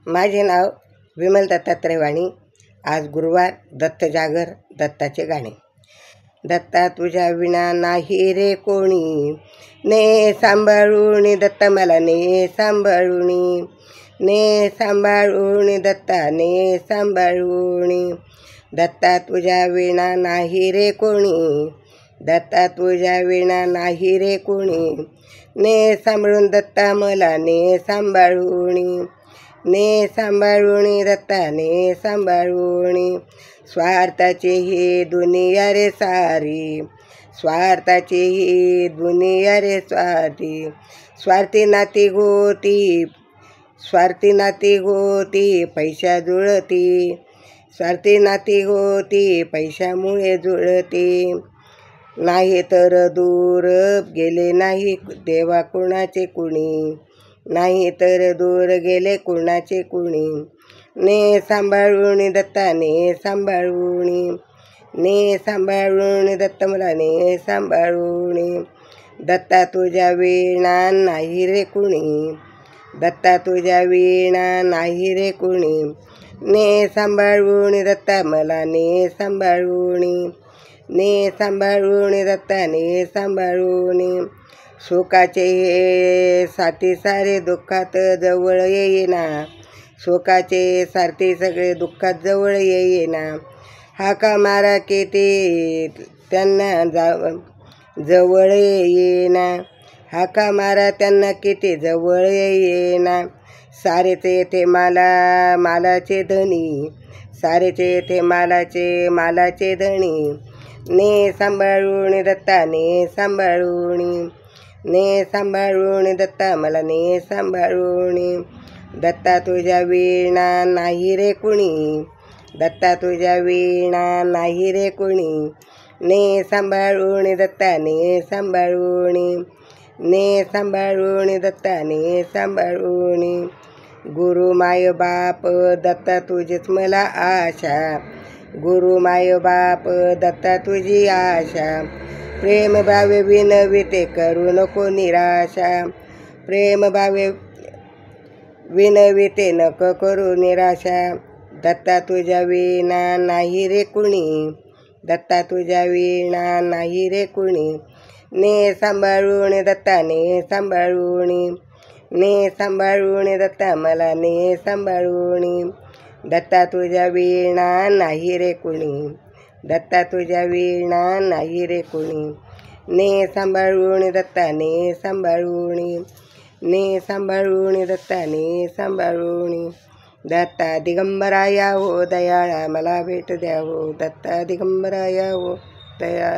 माझे नाव विमल दत्तात्रय वाणी. आज गुरुवार, दत्त जागर, दत्ताचे गाणे. दत्ता तुझ्या विना नाही रे कोणी, ने सांभाळून दत्ता मला ने सांभाळून, ने सांभाळून दत्ता ने सांभाळून. दत्ता तुझ्या विना नाही रे कोणी, दत्ता तुझ्या विना नाही रे कोणी, ने सांभाळून दत्ता मला ने सांभाळून, ने सांभाळून दत्ता ने सांभाळून. स्वार्थाची ही दुनिया रे सारी, स्वार्थाची ही दुनिया रे स्वार्थी, स्वार्थी नाती गोती, स्वार्थी नाती गोती पैशा जुळती, स्वार्थी नाती गोती पैशामुळे जुळती. नाही तर दूर गेले नाही देवा कुणाचे कुणी, नाही तर दूर गेले कुणाचे कुणी, ने सांभाळून दत्ता ने सांभाळून, ने सांभाळून दत्त मला ने सांभाळून. दत्ता तुझ्या विना नाही रे कुणी, दत्ता तुझ्या विना नाही रे कुणी, ने सांभाळून दत्ता मला ने सांभाळून, ने सांभाळून दत्ता ने सांभाळून. सुखाचे हे साथी सारे दुःखात जवळ येईना, सुखाचे सारथी सगळे दुःखात जवळ येईना. हाका मारा किती त्यांना जवळ येईना, हाका मारा त्यांना किती जवळ येईना. सारेच येथे माला मालाचे धनी, सारेच येथे मालाचे मालाचे धनी, ने सांभाळून दत्ता ने सांभाळून, ने सांभाळून दत्ता मला ने सांभाळून. दत्ता तुझ्या विना नाही रे कुणी, दत्ता तुझ्या विना नाही रे कुणी, ने सांभाळून दत्ता ने सांभाळून, ने सांभाळून दत्ता ने सांभाळून. गुरु माय बाप दत्ता तुझीच मला आशा, गुरु माय बाप दत्ता तुझी आशा. प्रेम भावे विनविते करू नको निराशा, प्रेम भावे विनविते नको करू निराशा. दत्ता तुझ्या विना नाही रे कुणी, दत्ता तुझ्या विना नाही रे कुणी, ने सांभाळून दत्ता ने सांभाळून, ने सांभाळून दत्ता मला ने सांभाळून. दत्ता तुझ्या विना नाही रे कुणी, दत्ता तुझ्या विना नाही रे कुणी, ने सांभाळून दत्ता ने सांभाळून, ने सांभाळून दत्ता ने सांभाळून. दत्ता दिगंबरा या हो दयाळा मला भेट द्या हो, दत्ता दिगंबरा या हो दयाळा.